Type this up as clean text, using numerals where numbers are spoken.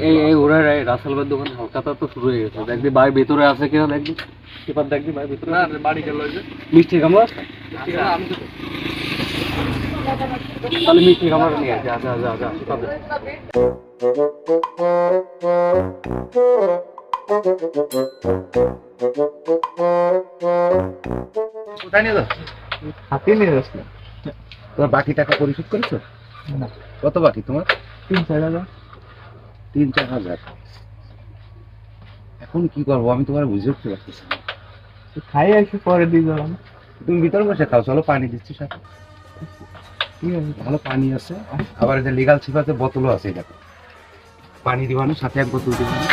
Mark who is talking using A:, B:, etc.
A: এই ওরা রাসেল ভাইয়ের দোকান হালকাতা তো শুরু হয়ে গেছে, দেখবি ভাই ভেতরে আছে কিনা দেখবি, এবার দেখবি ভাই ভেতরে
B: না বাড়ি গেল ওই যে
A: মিষ্টি কামড়া,
B: আমি তো
A: তাহলে মিষ্টি কামড়া নিয়ে যা যা যা যা তবে।
B: কোথায় নিয়ে যাচ্ছ?
C: হাতে নিয়ে যাস না।
B: তোমার বাকি টাকা পরিশোধ করেছো?
C: না,
B: কত বাকি তোমার?
C: 3-4 হাজার।
B: 3-4 হাজার। এখন কি করবো আমি তোমার বুঝে উঠতে পারতেছি না।
C: খাই এসে পরে দিয়ে দিলাম।
B: তুমি ভিতরে বসে খাও, চলো পানি দিচ্ছি সাথে।
C: ঠিক আছে।
B: ভালো পানি আছে, আবার এটা লিগাল সিফাতে বোতলও আছে, দেখো পানি দিবানো সাথে এক বোতল দিবানো।